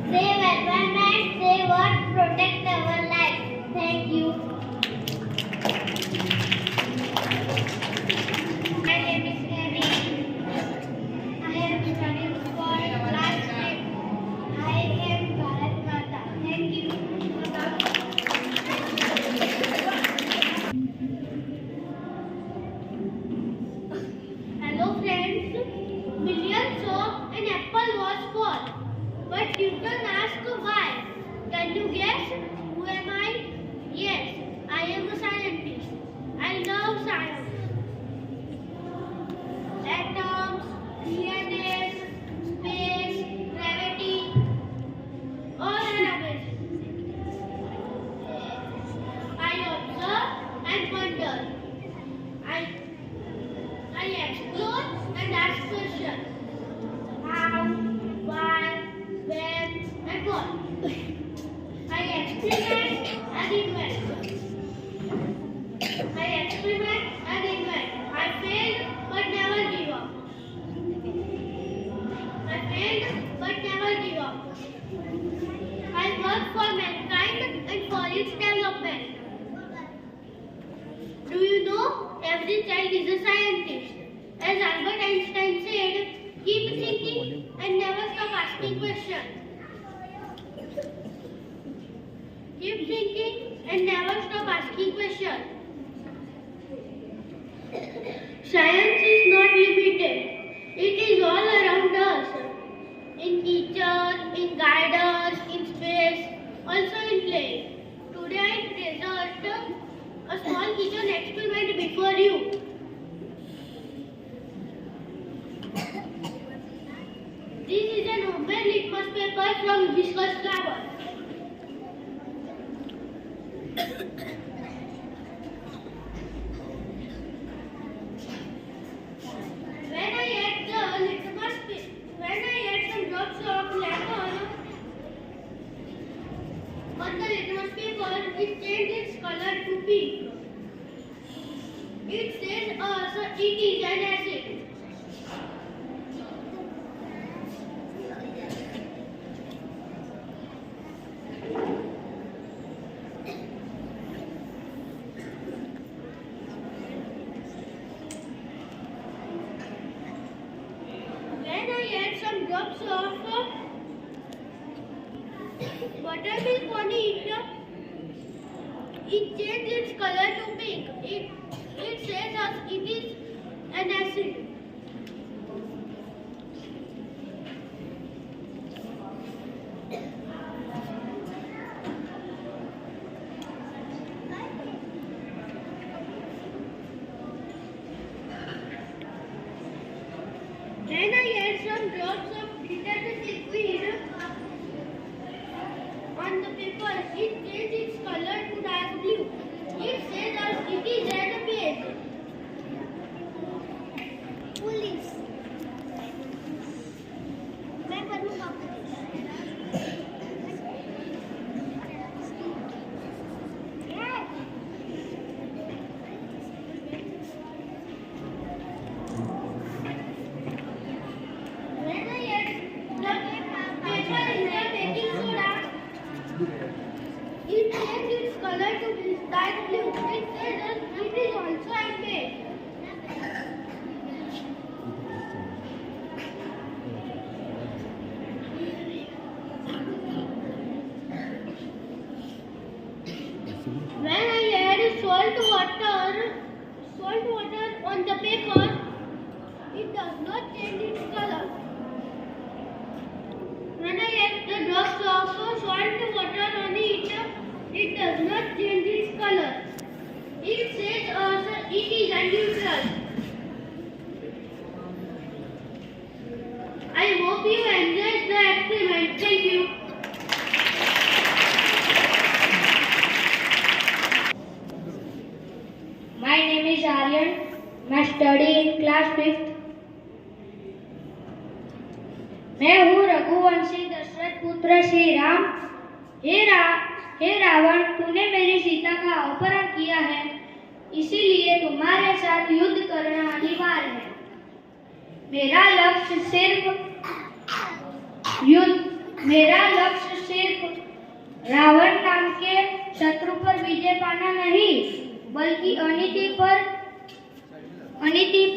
Save environment, save earth, protect our life. Thank you. My name is Ravi. I am studying for class 8. I am Bharat Mata. Thank you. Hello friends. Millions of an apple was fall. But Newton asked why. Can you guess? Who am I? Yes, I am a scientist. I love science. Atoms, DNA, space, gravity, all are amazing. I observe and wonder. I explore and ask questions. How, why, when, and what. I experiment and invent. I experiment and invent. I fail but never give up. I failed but never give up. I work for mankind and for its development. Do you know every child is a scientist? As Albert Einstein said, keep thinking and never stop asking questions. Keep thinking and never stop asking questions. Science is not limited. It is all around us. In teachers, in guiders, in space, also in play. Today I present a small kitchen experiment before you. This is an homemade litmus paper from viscous flour. When I add some drops of lemon on the litmus paper, it changes its color to pink. It says also it is an acid. When I add some drops of buttermilk on it changes its color to pink. It says it is an acid. Then I add some drops of detergent liquid on the paper. It changes its color to dark blue. It says it is red base. Police. मैं बनूंगा. It changes its color to dark blue. It says it is also handmade. When I add salt water on the paper, it does not change its color. When I add the drops of salt water on it does not change its color. It says also it is neutral. I hope you enjoyed the experiment. Thank you. My name is Aryan. मैं study in class 5th. मैं हूँ रघुवंशी दशरथ पुत्र श्री राम. हे रावण, तूने मेरी सीता का अपहरण किया है, इसीलिए तुम्हारे साथ युद्ध करना अनिवार्य है. मेरा लक्ष्य सिर्फ युद्ध मेरा लक्ष्य सिर्फ रावण नाम के शत्रु पर विजय पाना नहीं, बल्कि अनीति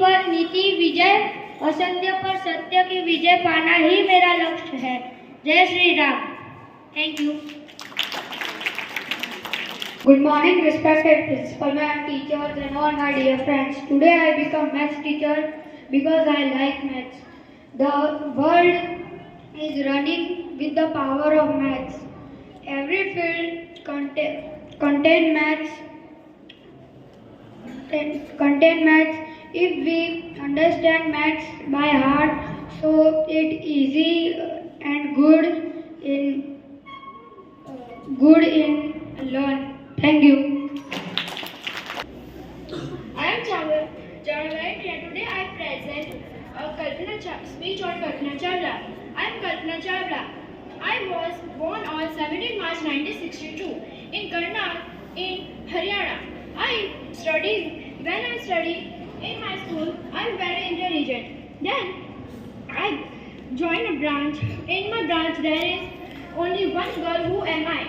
पर नीति विजय, असत्य पर सत्य की विजय पाना ही मेरा लक्ष्य है। जय Shri Ram. Thank you. Good morning, respected principal ma'am, teachers, and all my dear friends. Today I become maths teacher because I like maths. The world is running with the power of maths. Every field contain maths. If we understand maths by heart, so it easy and good in learn. Thank you. I am Janavai and today I present a speech on Kalpana Chawla. I am Kalpana Chawla. I was born on 17 March 1962 in Karnal in Haryana. When I studied in my school, I am very intelligent. Then I joined a branch. In my branch there is only one girl who am I.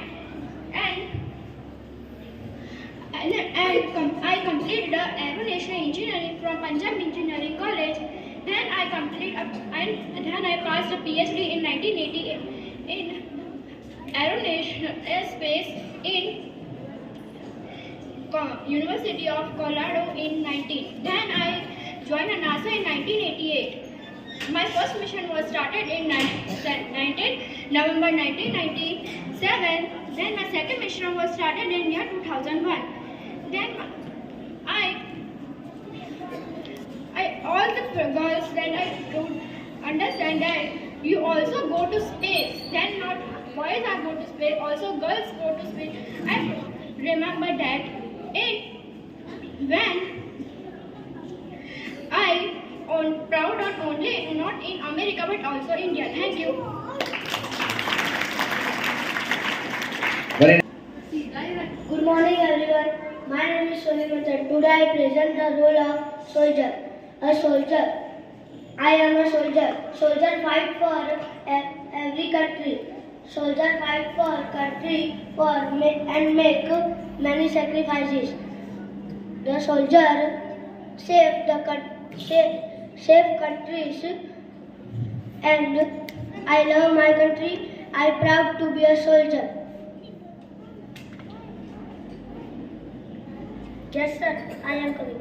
I completed aeronautical engineering from Punjab Engineering College. Then I passed a PhD in 1988 in aerospace in University of Colorado in 19. Then I joined NASA in 1988. My first mission was started in November 1997. Then my second mission was started in year 2001. Then all the girls then I could understand that you also go to space. Then not boys are go to space, also girls go to space. I remember that when I am proud not in America but also India. Thank you. Good morning everyone. My name is Sohil Matan. Today I present the role of soldier. A soldier. I am a soldier. Soldier fight for every country. Soldier fight for country and make many sacrifices. The soldier save countries, and I love my country. I am proud to be a soldier. Yes, sir. I am coming.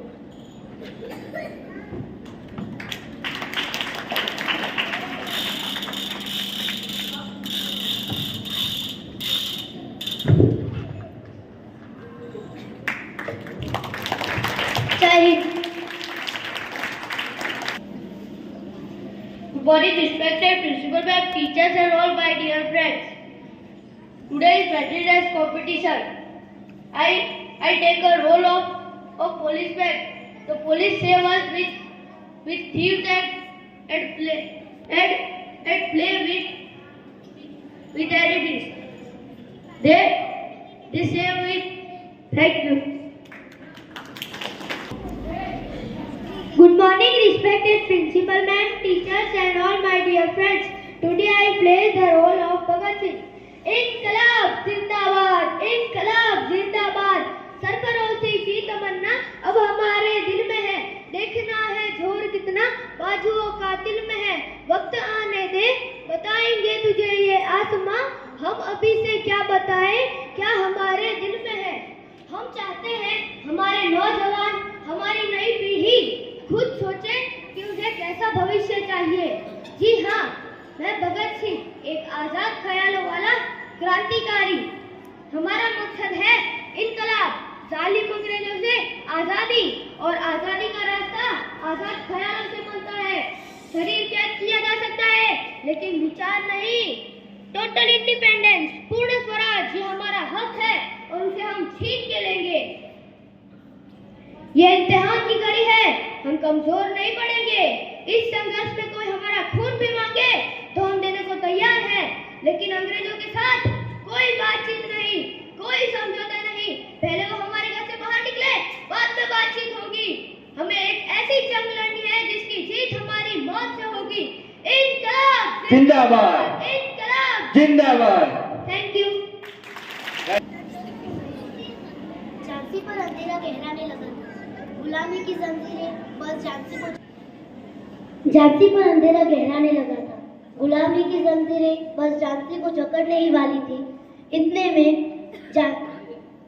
Good morning, respected principal ma'am, teachers, and all my dear friends. Today is President's competition. I take a role of policeman. The police save us with thieves and play with enemies. They save with. Thank you. Good morning, respected principal ma'am, teachers, and all my dear friends. Today I play the role of Bhagat Singh. इनकलाब जिंदाबाद, इनकलाब जिंदाबाद। सरफरोशी की तमन्ना अब हमारे दिल में है। देखना है जोर कितना बाजुओं का दिल में है। वक्त आने दे, बताएंगे तुझे ये आसमां। हम अभी से क्या बताएं, क्या हमारे दिल में है। हम चाहते हैं हमारे नौजवान, हमारी नई पीढ़ी खुद सोचे कि उन्हें कैसा भविष्य चाहिए। जी हाँ, मैं भगत सिंह, एक आजाद ख्यालों वाला क्रांतिकारी। हमारा मकसद है इनकलाब, जालिम अंग्रेजों से आजादी, और आजादी का रास्ता आजाद ख्यालों से बनता है। शरीर कैद किया जा सकता है, लेकिन विचार नहीं। टोटल इंडिपेंडेंस, पूर्ण स्वराज, ये हमारा हक है और उसे हम छीन के लेंगे। ये इम्तिहान की घड़ी है, हम कमजोर नहीं पड़ेंगे। इस संघर्ष में कोई हमारा खून भी मांगे तो हम देने को तैयार हैं, लेकिन अंग्रेजों के साथ कोई बातचीत नहीं, कोई समझौता नहीं। पहले वो हमारे घर से बाहर निकले, बाद में बातचीत होगी। हमें एक ऐसी जंग लड़नी है जिसकी जीत हमारी मौत से होगी। इनकलाब जिंदाबाद, इनकलाब जिंदाबाद। Thank you. झांसी पर अंधेरा गहराने लगा था, गुलामी की जंजीरें बस झांसी पर अंधेरा गहराने लगा था, गुलामी की जंजीरें बस झांसी को जकड़ने ही वाली थी। इतने में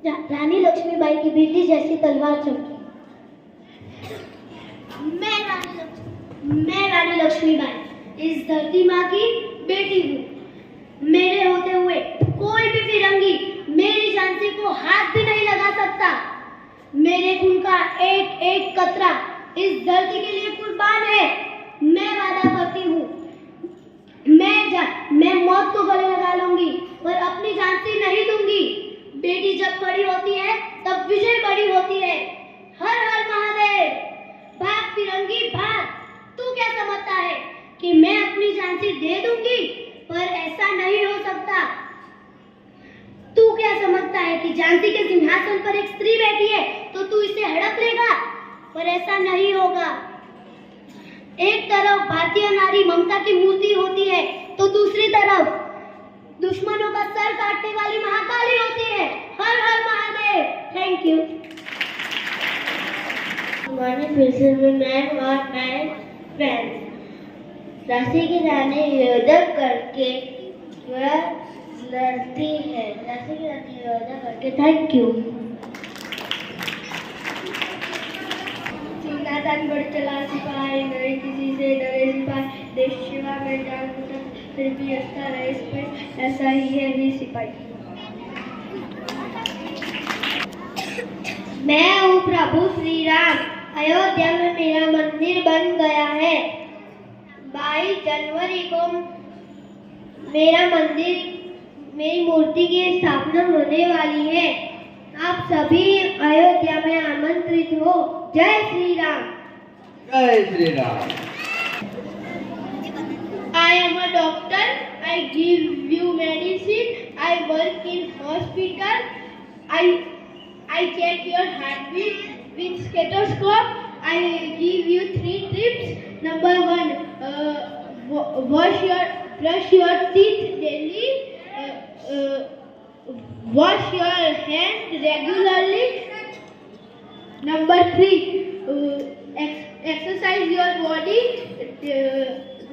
रानी लक्ष्मीबाई की बेटी जैसी तलवार चमकी। मैं रानी लक्ष्मीबाई इस धरती माँ की बेटी हूँ। मेरे होते हुए कोई भी फिरंगी मेरी झांसी को हाथ भी नहीं लगा सकता। मेरे खून का एक एक कतरा इस धरती के लिए कुर्बान है। मैं वादा करती हूँ, मैं मौत को गले लगा लूंगी पर अपनी झांसी नहीं दूंगी। बेटी जब बड़ी होती है तब विजय बड़ी होती है। हर हर महादेव। भाग फिरंगी भाग। तू क्या समझता है कि मैं अपनी झांसी दे दूंगी? पर ऐसा नहीं हो सकता। तू क्या समझता है कि झांसी के सिंहासन पर एक स्त्री बैठी है तो तू इसे हड़प लेगा? पर ऐसा नहीं होगा। एक तरफ भारतीय नारी ममता की मूर्ति होती है तो दूसरी तरफ दुश्मनों का सर काटने वाली महाकाली होती है। हर हर Mahadev. Thank you. Morning principal ma'am और माय फ्रेंड्स। झांसी की रानी युद्ध करके लड़ती है। झांसी की रानी युद्ध करके। Thank you. सिंहासन पर चला सिपाही, नहीं किसी से डरे सिपाही। देश सेवा में जान उठा फिर भी अच्छा रहे इस पे, ऐसा ही है भी सिपाही। मैं हूँ प्रभु श्री राम, अयोध्या में मेरा मंदिर बन गया है। 22 जनवरी को मेरी मूर्ति की स्थापना होने वाली है। आप सभी अयोध्या में आमंत्रित हो। जय श्री राम। जय Shri Ram. I am a doctor. I give you medicine. I work in hospital. I check your heartbeat with stethoscope. I give you 3 tips. Number 1, brush your teeth daily. Wash your hands regularly. Number 3, exercise your body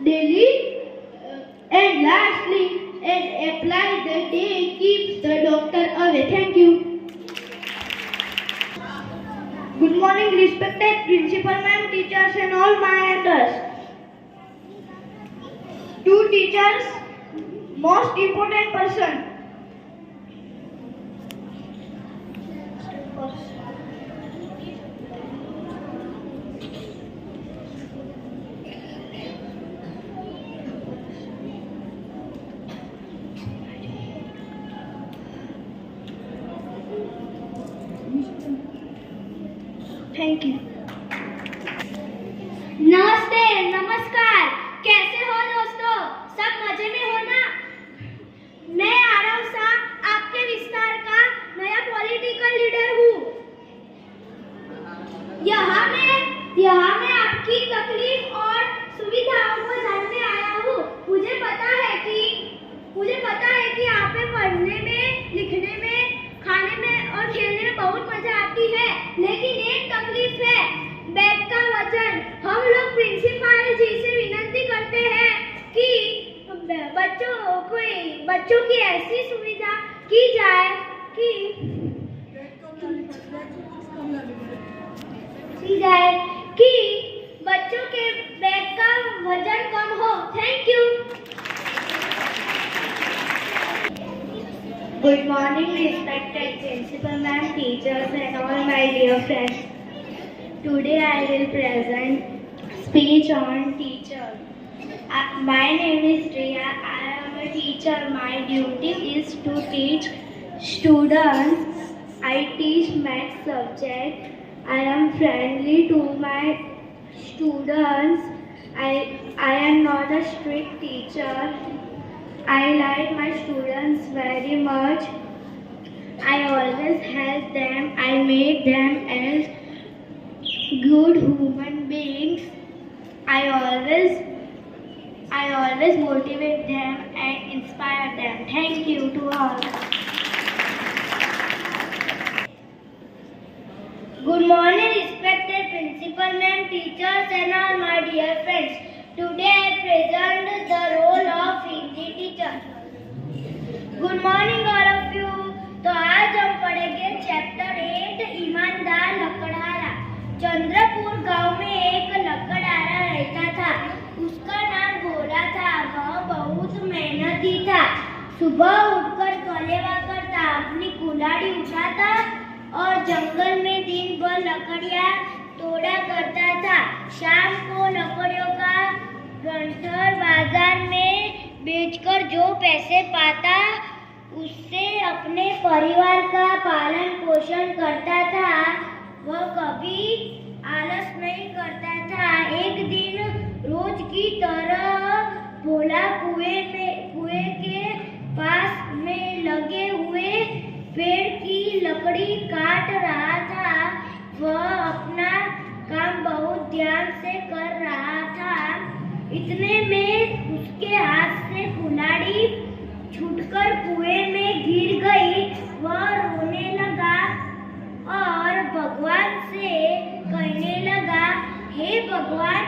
daily. And lastly, apply the day keeps the doctor away. Thank you. Good morning, respected principal ma'am, teachers and all my elders. Two teachers, most important person. Thank you. नमस्ते, नमस्कार, कैसे हो दोस्तों? सब मजे में हो ना? मैं आरव शाह आपके विस्तार का नया पॉलिटिकल लीडर हूँ। यहाँ मैं आपकी तकलीफ और सुविधाओं को जानने आया हूँ। मुझे पता है कि आप पे पढ़ने में, लिखने में, खाने में और खेलने में बहुत मजा आती है, लेकिन एक तकलीफ है, बैग का वजन। हम लोग प्रिंसिपल जी से विनती करते हैं कि बच्चों की ऐसी सुविधा की जाए कि बच्चों के बैग का वजन कम हो। Thank you. Good morning, respected principal ma'am, teachers and all my dear friends. Today I will present speech on teacher. My name is Riya. I am a teacher. My duty is to teach students. I teach math subject. I am friendly to my students. I am not a strict teacher. I like my students very much. I always help them. I make them as good human beings. I always motivate them and inspire them. Thank you to all. Good morning, respected principal ma'am, teachers and all my dear friends. Today I present the role of Hindi teacher. Good morning all of you. तो आज हम पढ़ेंगे chapter 8 ईमानदार लकड़हारा। चंद्रपुर गांव में एक लकड़हारा रहता था। उसका नाम भोला था। वह बहुत मेहनती था। सुबह उठकर कलेवा करता, अपनी कुल्हाड़ी उठाता और जंगल में दिन भर लकड़ियाँ तोड़ा करता था। शाम को लकड़ियों का गंठर बाजार में बेचकर जो पैसे पाता उससे अपने परिवार का पालन पोषण करता था। वह कभी आलस नहीं करता था। एक दिन रोज की तरह भोला कुएं के पास में लगे हुए पेड़ की लकड़ी काट रहा था। वह अपना काम बहुत ध्यान से कर रहा था। इतने में उसके हाथ से कुल्हाड़ी छूटकर कुएं में गिर गई। वह रोने लगा और भगवान से कहने लगा, हे भगवान,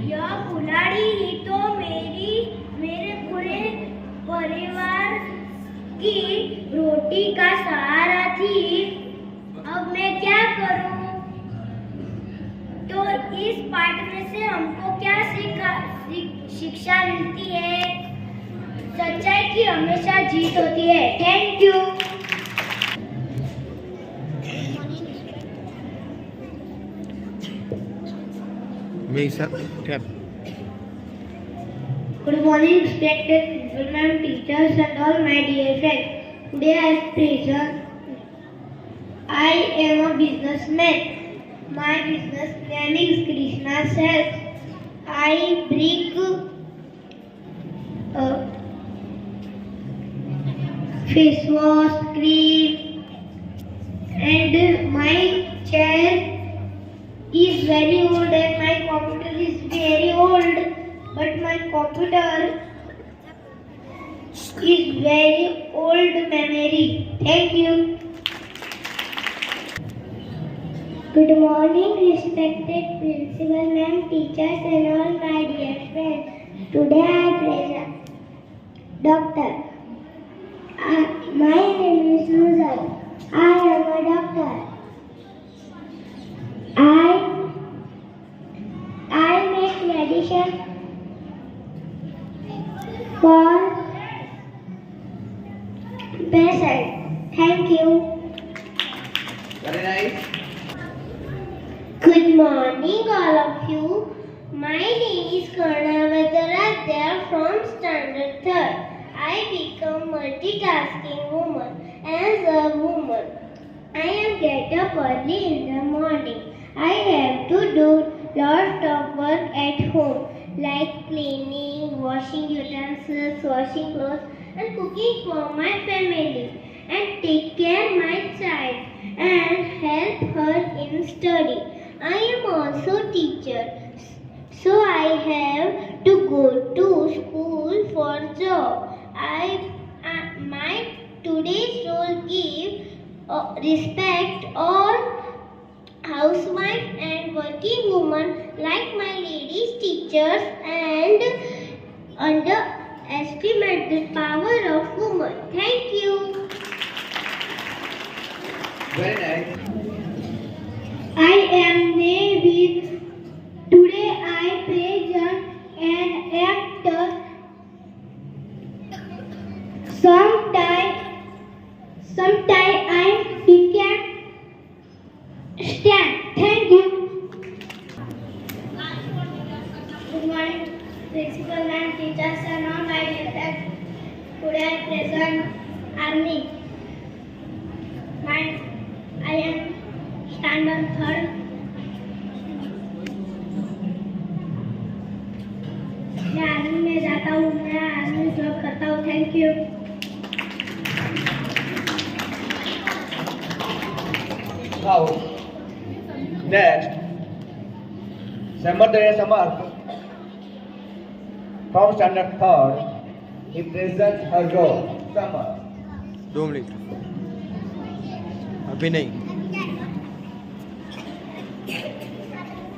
यह कुल्हाड़ी ही तो मेरे पूरे परिवार की रोटी का सहारा थी। अब मैं क्या करूं? तो इस पाठ में से हमको क्या शिक्षा मिलती है? सच्चाई की हमेशा जीत होती है। Thank you. Good morning, respected principal ma'am, teachers and all my dear friends. Today I am a businessman. My business name is Krishna Sales. I bring face wash, cream, and my chair is very old and my computer is very old, but my computer is very old memory. Thank you. Good morning, respected principal ma'am, teachers and all my dear friends. Today I present doctor. My name is Nuzar. I am a doctor. I make medicine for patient. Thank you. Very nice. Good morning, all of you. My name is Karnavadaradya from Standard 3rd. I become multitasking woman. As a woman, I am get up early in the morning. I have to do lots of work at home, like cleaning, washing utensils, washing clothes, and cooking for my family, and take care my child and help her in study. I am also teacher, so I have to go to school for job. My today's role give respect all housewife and working women like my ladies teachers and underestimate the power of women. Thank you. Very nice. I am Naveen. Today I present an actor. Sometime I became stand. Thank you. Good morning, principal and teachers and all my dear friends. Today I present army. I am standard 3rd. मैं army में जाता हूँ, मैं army में job करता हूँ। Thank you. Now, next, Samadaya Samarth from Standard 3rd he presents her role. Summer. 2 minute अभी नहीं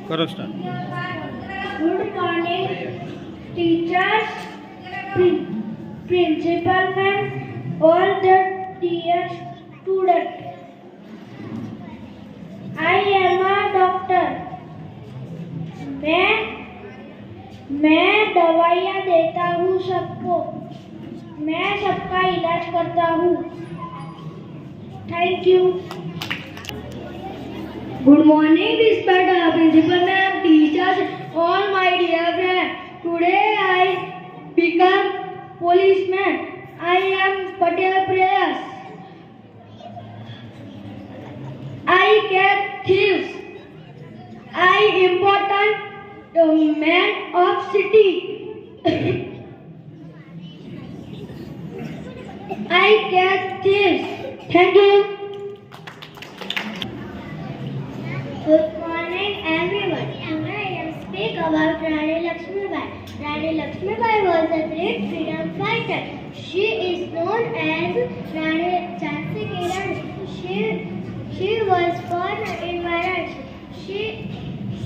करो start Good morning, teachers, principal ma'am, all the dear students. I am a doctor. मैं दवाइयाँ देता हूँ सबको. मैं सबका इलाज करता हूँ. Thank you. Good morning, respected principal ma'am, teachers, all my dear friends. Today I become policeman. I am Patel Prayas. I catch thieves. I important man of city. I catch thieves. Thank you. Good morning, everyone. Today I will speak about Rani Lakshmibai. Rani Lakshmibai was a great freedom fighter. She is known as Rani Jhansi Ki Rani. She was born in Varanasi.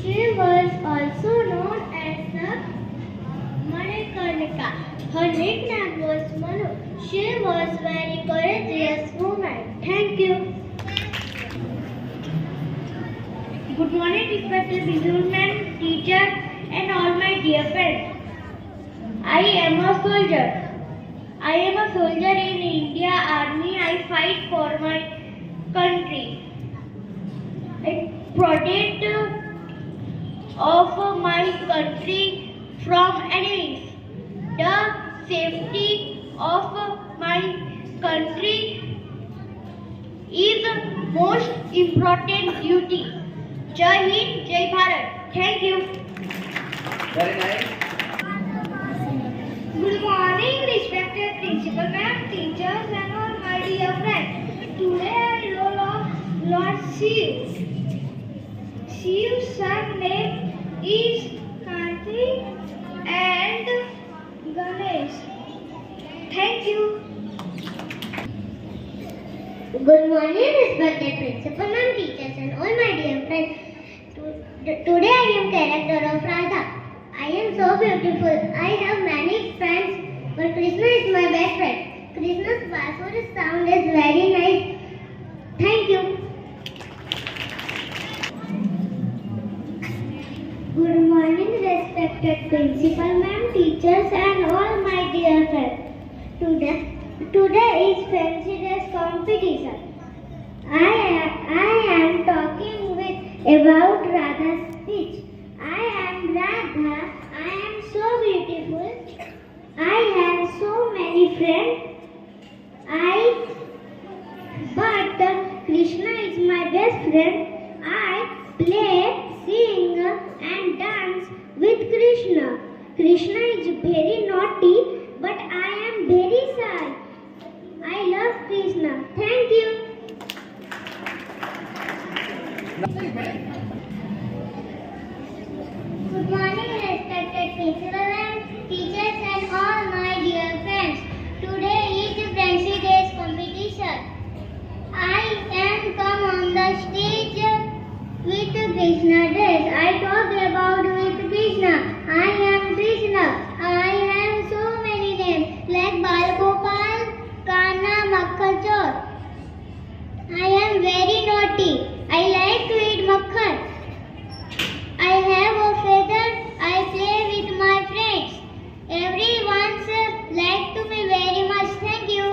She was also known as the Manikarnika. Her nickname was Manu. She was very courageous woman. Thank you. Good morning, respected businessmen, teachers, and all my dear friends. I am a soldier. I am a soldier in India Army. I fight for my country. I protect of my country from enemies. The safety of my country is most important duty. Jai Hind, Jai Bharat. Thank you. Very nice. Good morning, respected principal ma'am, teachers, and all my dear friends. Today I roll off Lord Shiv. Shiv's son name is Kartik and Ganesh. Thank you. Good morning, respected principal ma'am, teachers, and all my dear friends. Today I am character of Radha. I am so beautiful. I have many friends, but Krishna is my best friend. Krishna's Basura sound is very nice. Thank you. Good morning, respected principal ma'am, teachers, and all my dear friends. Today is Fancy Dress competition. I am talking about Radha's speech. I am Radha. I am so beautiful. I have so many friends. But Krishna is my best friend. I play, sing, and dance with Krishna. Krishna is very naughty, but I am very shy. I love Krishna. Thank you. Good morning, respected principal and teachers, and all my dear friends. Today is Fancy Dress competition. I am come on the stage with Krishna dress. I talk about with Krishna. I am Krishna. I have so many names like Bal Gopal, Kana, Makkachor. I am very naughty. I like to eat makhan. I have a feather. I play with my friends. Everyone's like to me very much. Thank you.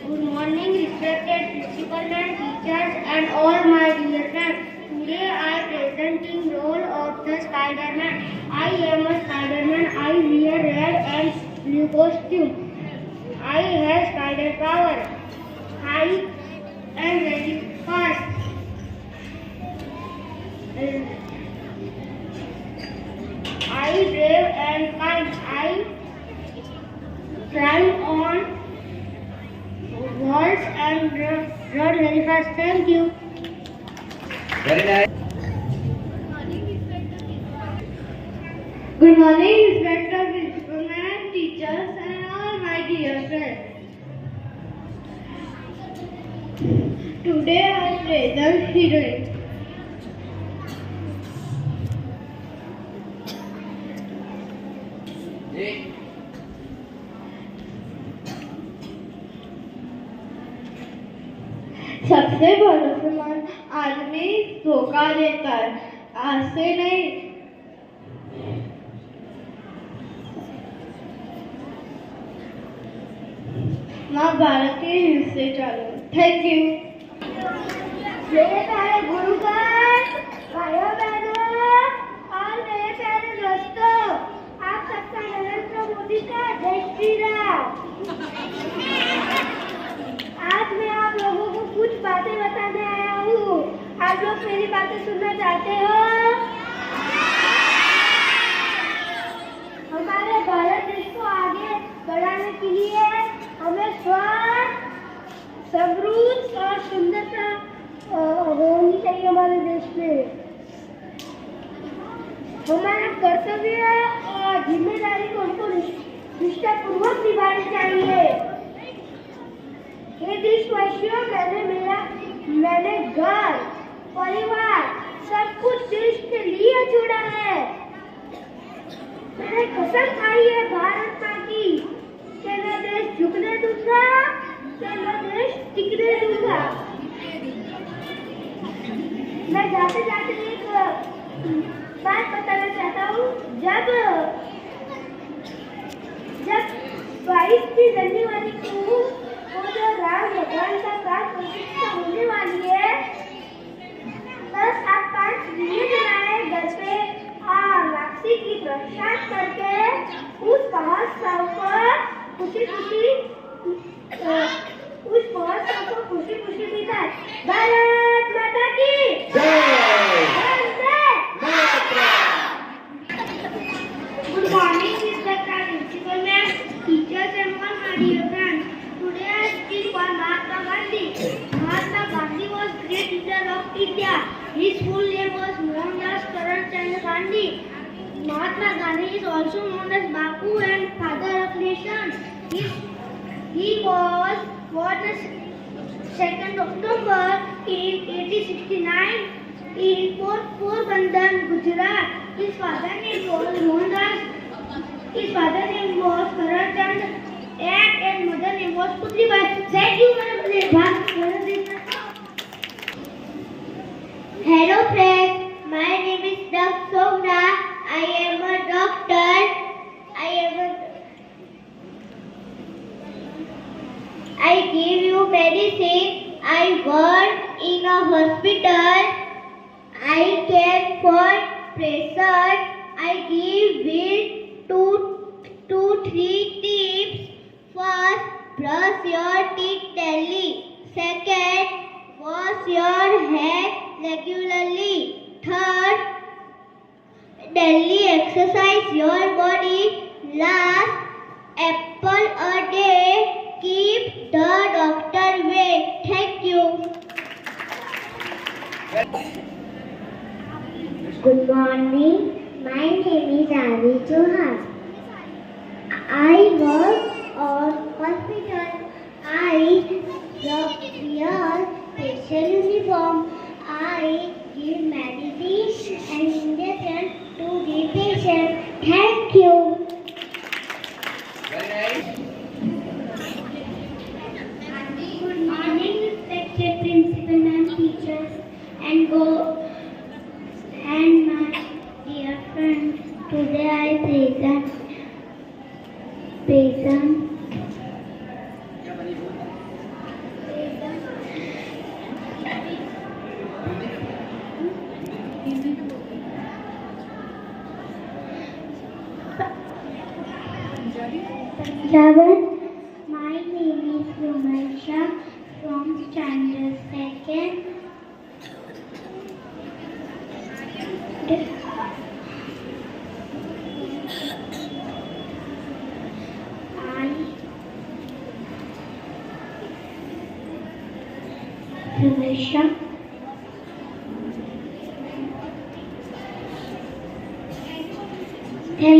Good morning, respected principal and teachers, and all my dear friends. Today I presenting role of the Spider-Man. I am a Spider-Man. I wear red and blue costume. I have spider power. I am very fast. I brave and kind. I climb on walls and run very fast. Thank you. Very nice. Good morning, respected principal ma'am, teachers, and all my dear friends. Today I present heroine. सबसे भरोसेमंद आदमी धोखा देता है, आज से नहीं। माँ भारत के हिस्से चालू। Thank you. मेरे प्यारे गुरुगण, भाइयों बहनों और मेरे प्यारे दोस्तों, आप सबका नरेंद्र मोदी का जय श्री राम। आज मैं आप लोगों को कुछ बातें बताने आया हूँ। आप लोग मेरी बातें सुनना चाहते हो? हमारे भारत देश को आगे बढ़ाने के लिए हमें स्वच्छ, समृद्ध और सुंदरता होनी चाहिए हमारे देश में। हमारा कर्तव्य और जिम्मेदारी को हमको निष्ठापूर्वक निभानी चाहिए। ये देशवासियों, मैंने घर, परिवार सब कुछ देश के लिए जोड़ा है। मैंने कसम खाई है भारत माँ की कि मैं देश झुकने दूंगा, कि मैं देश टिकने दूंगा। मैं जाते जाते एक बात बताना चाहता हूँ। जब 22 जनवरी को जो राम भगवान का प्राण प्रतिष्ठा होने वाली है, बस आप 5 दिए जलाए घर पे और वापसी की प्रसाद करके उस महोत्सव को खुशी खुशी बिताए। भारत माता की good morning respected principal ma'am, teachers and all my dear friends. Today I speak for Mahatma Gandhi. Mahatma Gandhi was great leader of India. His full name was Mohandas Karamchand Gandhi. Mahatma Gandhi is also known as Bapu and father of nation. He was born on 2nd October in 1869 in Porbandar, Gujarat. His father name was Mohandas. His father name was Karamchand and mother name was Putribai. Thank you, Madam. Hello friends, my name is Dak Sogna. I am a doctor. I give you medicine. I work in a hospital. I care for pressure. I give it 2-3 tips. First, brush your teeth daily. Second, wash your hair regularly. Third, daily exercise your body. Last, apple a day. Keep the doctor away. Thank you. Good morning. My name is Avi Chauhan. I work on hospital. I wear special uniform. I give medicine and injection to the patient. Thank you. Very nice. Good morning, respected principal ma'am, teachers, and my dear friends. Today I present My name is Rumaisha from standard 2nd. Rumaisha. Thank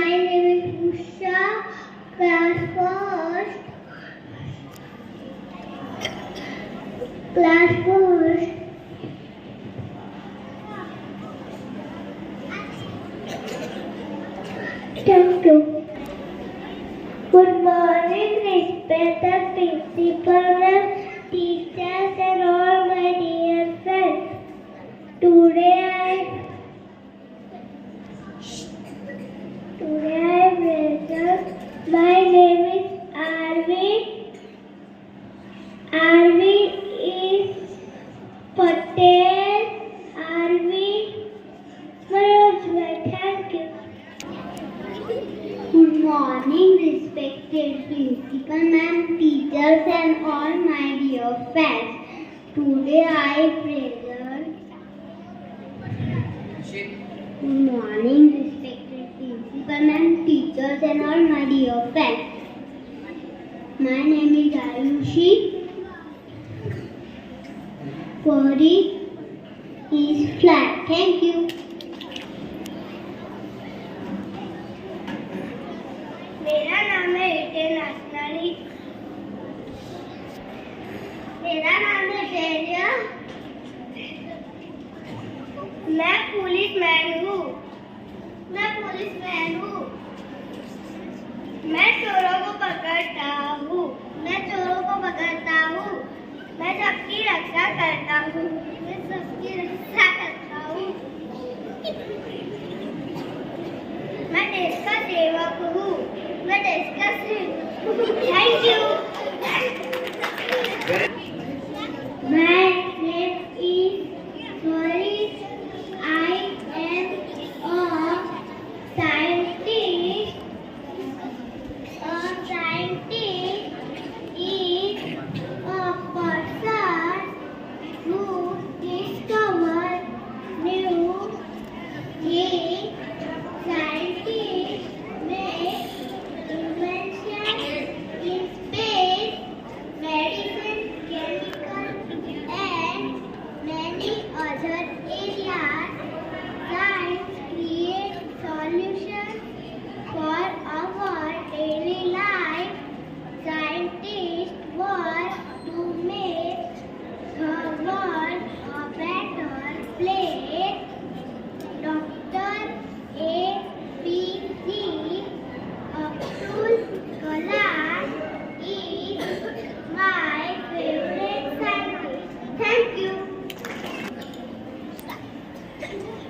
My name is Usha, class first. Class first. Thank you. Good morning, respected principal, ma'am, teachers, and all my dear friends. Today I present. My name is Arvind. Arvind is Patel. Arvind Manoj. Thank you. Good morning, respected principal, ma'am, teachers, and all my dear friends. Today I present. Good morning, respected principal, ma'am, teachers, and all my dear friends. My name is Ayushi. Body is flat. Thank you. मेरा नाम है attain Asnani. मेरा नाम है धैर्य. मैं policeman हूँ. मैं चोरों को पकड़ता हूँ. मैं सबकी रक्षा करता हूँ. मैं देश का सेवक हूँ. Thank you. My name is Faris. I am a scientist. A scientist is a person who discovers new things. Scientists make inventions in space, medicine, chemical, and many other areas. Science creates solutions for our daily life. Scientists work to make the world a better place. Dr. A.P.C. Abdul Kalam is my favorite scientist. Thank you.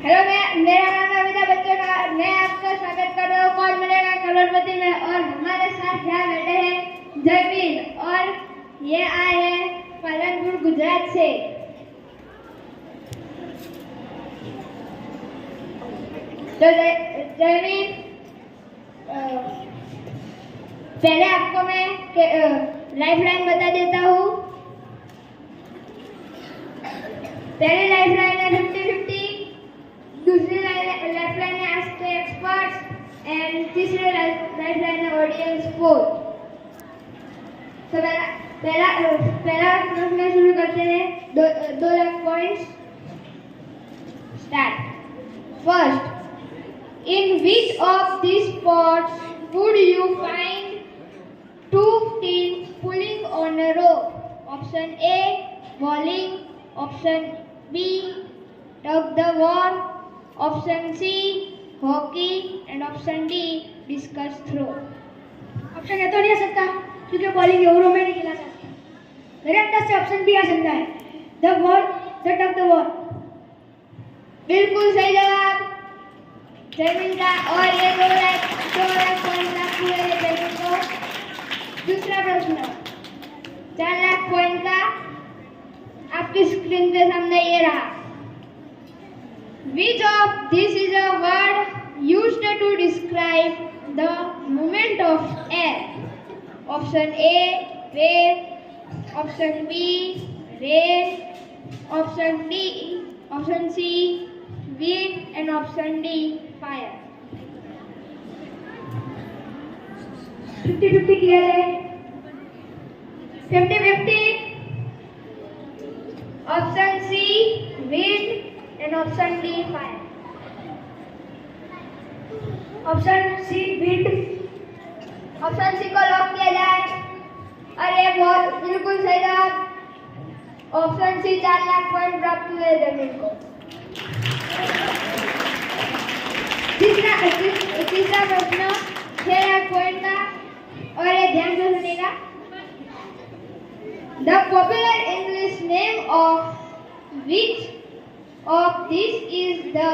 Hello, मेरा नाम अमिता बच्चन है. मैं आपका स्वागत कर रहा हूँ कौन बनेगा करोड़पति में. और हमारे साथ यहाँ बैठे हैं जयवीर और ये आए हैं पालनपुर गुजरात से. तो जयवीर, पहले आपको मैं लाइफ लाइन बता देता हूँ. पहली लाइफ लाइन है 50-50, दूसरी लाइफ लाइन है आस्क द एक्सपर्ट्स एंड तीसरी लाइफ लाइन है ऑडियंस पोल. तो पहला प्रश्न शुरू करते हैं. 2 lakh points. Start. First, in which of these sports would you find 2 teams pulling on a rope? Option A, bowling. Option B, tug the war. Option C, hockey. And option D, discus throw. Option ये तो नहीं आ सकता क्योंकि bowling euro में नहीं खेला जाता. मेरे अंदर से ऑप्शन बी आ सकता है, द टग द वॉर. बिल्कुल सही जवाब जयवीर का. और ये 2 लाख पॉइंट प्राप्त हुए हैं जयवीर को. दूसरा प्रश्न 4 लाख पॉइंट का आपकी स्क्रीन के सामने ये रहा. Which of this is a word used to describe the movement of air? Option A, wave. Option B, rain. Option C, wind. And option D, fire. 50-50 clear है. 50-50. Option C, wind. And option D, fire. Option C wind. Option C को lock किया जाए। अरे बहुत बिल्कुल सही जवाब। Option C 4 lakh point प्राप्त हुए जमीन को। तीसरा प्रश्न 6 लाख पॉइंट का और ये ध्यान से सुनिएगा। The popular English name of which of this is the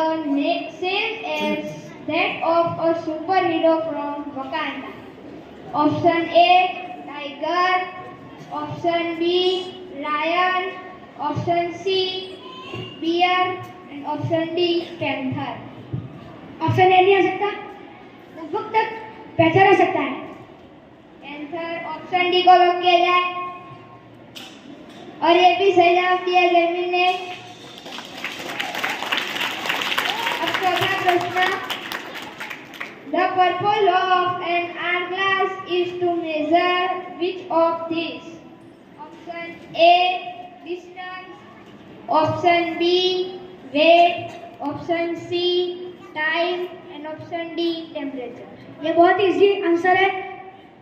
same as that of a superhero from Wakanda? Option A tiger, option B lion, option C bear and option D panther. Option A नहीं आ सकता, लगभग तक पहचाना सकता है। Answer option D को lock किया जाए और ये भी सही जवाब दिया जमीन ने। अब चौथा प्रश्न, the purpose of an hourglass is to measure which of these? Option A distance, option B weight, option C time and option D temperature. ये बहुत इजी आंसर है,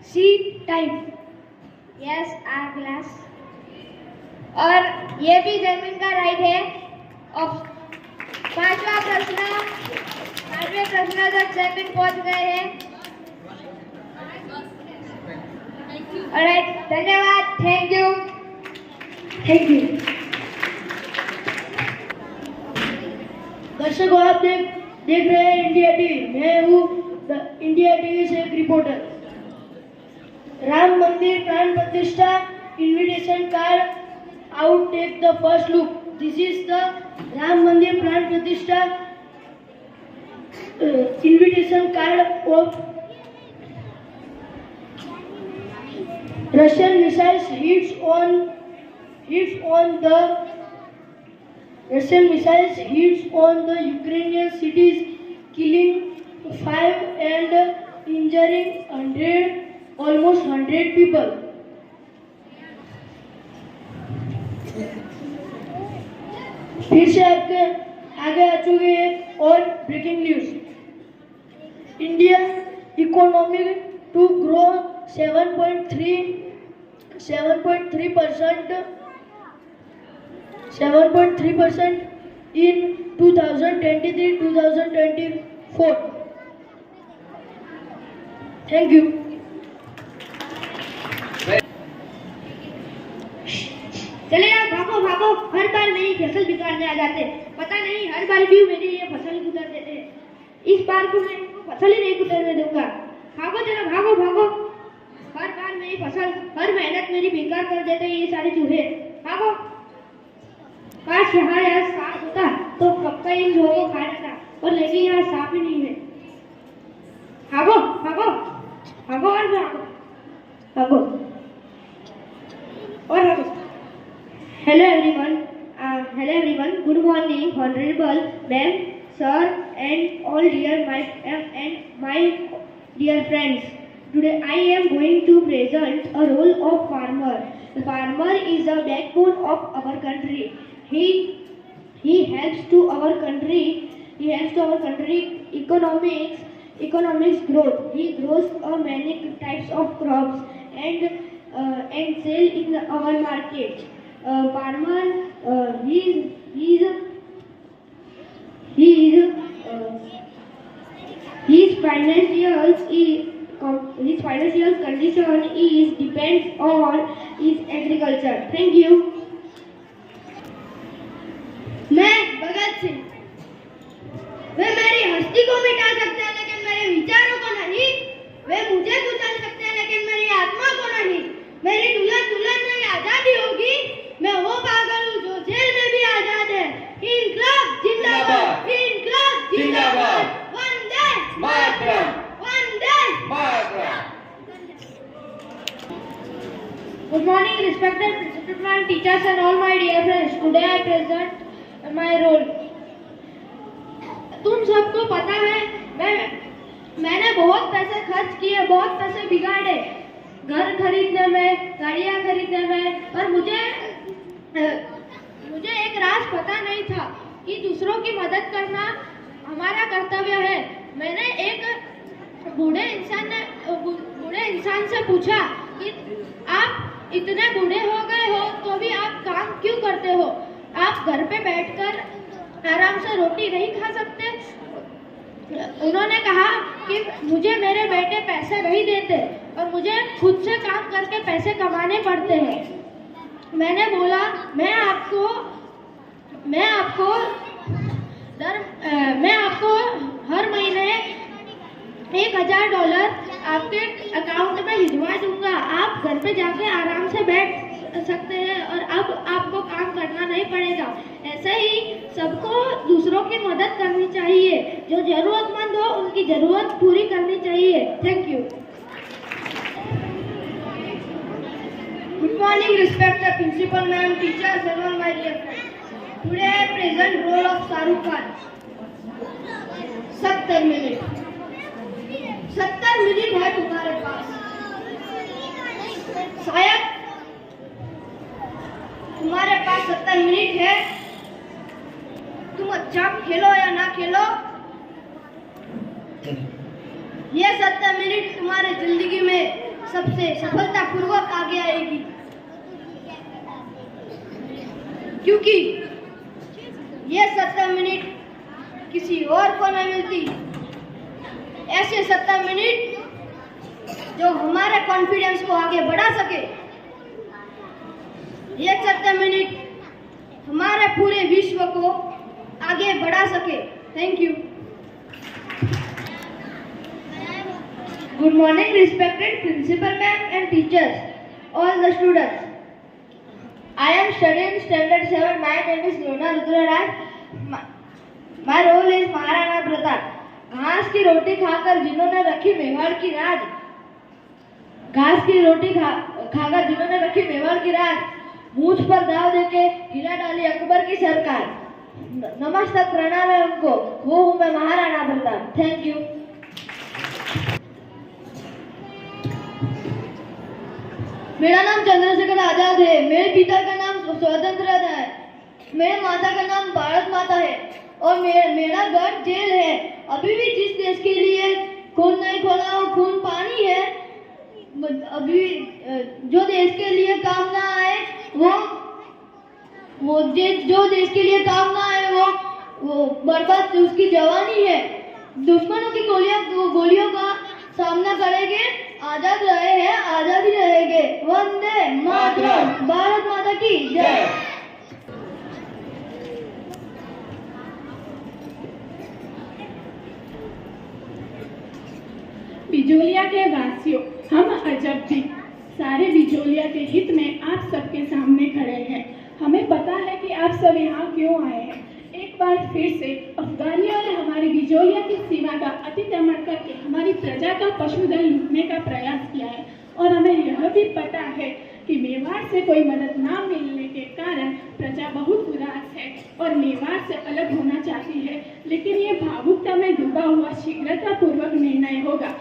C time. Yes hourglass. और ये भी जमीन का right है। पांचवा प्रश्न, 5वें प्रश्न तक जमीन पहुंच गए हैं। ऑलराइट, धन्यवाद, थैंक यू। Thank you. दर्शकों, आप देख रहे हैं इंडिया टीवी। मैं हूँ इंडिया टीवी से एक reporter. Ram Mandir Pran Pratishtha invitation card out, take the first look. This is the Ram Mandir Pran प्रतिष्ठा invitation card of Russian missiles hits on the Ukrainian cities, killing 5 and injuring almost 100 people. फिर से आपके आगे आ चुके हैं और breaking news. India economy to grow 7.3% in 2023-2024. Thank you. चले यार, भागो भागो, हर बार मेरी फसल बिगाड़ने आ जाते। पता नहीं हर बार क्यों मेरी ये फसल कुतर देते हैं। इस बार को मैं इनको फसल ही नहीं कुतरने दूंगा। भागो जरा, भागो भागो, हर बार मेरी फसल, हर मेहनत मेरी बेकार कर देते हैं ये सारे चूहे। भागो। काश यहाँ यार सांप होता तो कब का इन चूहों को खा लेता, और लेकिन यहाँ सांप ही नहीं है। भागो भागो भागो और भागो भागो और भागो। Hello everyone, good morning, honorable ma'am, sir, and all my dear friends. Today I am going to present a role of farmer. The farmer is the backbone of our country. He helps to our country economics growth. He grows many types of crops and sell in our market. Farmer, his financial condition depends on his agriculture. Thank you. मैं भगत सिंह। वे मेरी हस्ती को मिटा सकते हैं लेकिन मेरे विचारों को नहीं। वे मुझे कुचल सकते हैं लेकिन मेरी आत्मा को नहीं। मेरी दुल्हन में आजादी होगी। मैं वो पागल हूँ जो जेल में भी आजाद है। इनकलाब जिंदाबाद, इनकलाब जिंदाबाद। Vande Mataram, Vande Mataram. Good morning, respected principal, teachers, and all my dear friends. Today I present my role. तुम सबको पता है मैंने बहुत पैसे खर्च किए, बहुत पैसे बिगाड़े घर खरीदने में, गाड़ियाँ खरीदने में, और मुझे एक राज पता नहीं था कि दूसरों की मदद करना हमारा कर्तव्य है। मैंने एक बूढ़े इंसान से पूछा कि आप इतने बूढ़े हो गए हो तो भी आप काम क्यों करते हो? आप घर पे बैठकर आराम से रोटी नहीं खा सकते? उन्होंने कहा कि मुझे मेरे बेटे पैसे नहीं देते और मुझे खुद से काम करके पैसे कमाने पड़ते हैं। मैंने बोला मैं आपको हर महीने $1000 आपके अकाउंट में भिजवा दूंगा। आप घर पे जाके आराम से बैठ सकते हैं और अब आपको काम करना नहीं पड़ेगा। ऐसे ही सबको दूसरों की मदद करनी चाहिए। जो जरूरतमंद हो उनकी जरूरत पूरी करनी चाहिए। Thank you. Good morning, respected principal ma'am, teachers, and all my dear friends. Today I present role of Shahrukh Khan. 70 minute 70 minute है तुम्हारे पास। शायद तुम्हारे पास 70 मिनट है। तुम अच्छा खेलो या ना खेलो, ये 70 मिनट तुम्हारे जिंदगी में सबसे सफलतापूर्वक आगे आएगी, क्योंकि ये 70 मिनट किसी और को नहीं मिलती। ऐसे 70 मिनट जो हमारे कॉन्फिडेंस को आगे बढ़ा सके। ये 70 मिनट हमारे पूरे विश्व को आगे बढ़ा सके। Thank you. Good morning, respected principal ma'am and teachers, all the students. I am studying standard 7. My name is Lona Rudraraj. My role is Maharana Pratap. घास की रोटी खाकर जिन्होंने रखी मेवाड़ की राज, घास की रोटी खाकर जिन्होंने रखी मेवाड़ की राज, मूछ पर दाव देके गिरा डाली अकबर की सरकार। नमस्कार प्रणाम है उनको, वो हूँ मैं महाराणा प्रताप। Thank you. मेरा नाम चंद्रशेखर आजाद है। मेरे पिता का नाम स्वतंत्रता है। मेरे माता का नाम भारत माता है और मेरा घर जेल है। अभी भी जिस देश के लिए खून नहीं खोला वो खून पानी है। अभी जो देश के लिए काम ना आए वो जो देश के लिए काम ना आए वो बर्बाद उसकी जवानी है। दुश्मनों की गोलियों का सामना करेंगे, आजाद रहे हैं, आजाद ही रहेंगे। वंदे मातरम। भारत माता की जय। बिजोलिया के वासियों, हम अजब भी सारे बिजोलिया के हित में आप सबके सामने खड़े हैं। हमें पता है कि आप सब यहाँ क्यों आए हैं। एक बार फिर से अफगानियों ने हमारी बिजोलिया की सीमा का अतिक्रमण करके हमारी प्रजा का पशुधन लूटने का प्रयास किया है और हमें यह भी पता है कि मेवाड़ से कोई मदद ना मिलने के कारण प्रजा बहुत उदास है और मेवाड़ से अलग होना चाहती है। लेकिन ये भावुकता में डूबा हुआ शीघ्रतापूर्वक निर्णय होगा।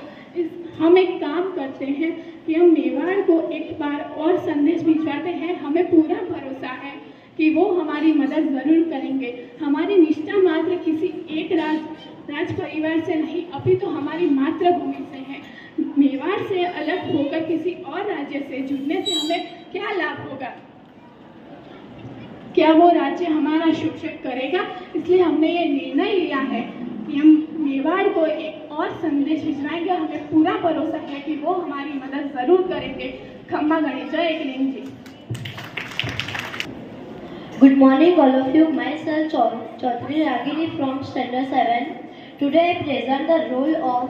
हम एक काम करते हैं कि हम मेवाड़ को एक बार और संदेश भिजवाते हैं। हमें पूरा भरोसा है कि वो हमारी मदद जरूर करेंगे। हमारी निष्ठा मात्र किसी एक राज परिवार से नहीं, अपितु हमारी मातृभूमि से है। मेवाड़ से अलग होकर किसी और राज्य से जुड़ने से हमें क्या लाभ होगा? क्या वो राज्य हमारा शोषण करेगा? इसलिए हमने ये निर्णय लिया है कि हम मेवाड़ को एक और संदेश भिजवाएंगे। हमें पूरा भरोसा है कि वो हमारी मदद जरूर करेंगे। खम्मा गणेश, जय Ekling ji. Good morning, all of you. Myself, Chaudhary Ragini from Standard 7. Today, I present the role of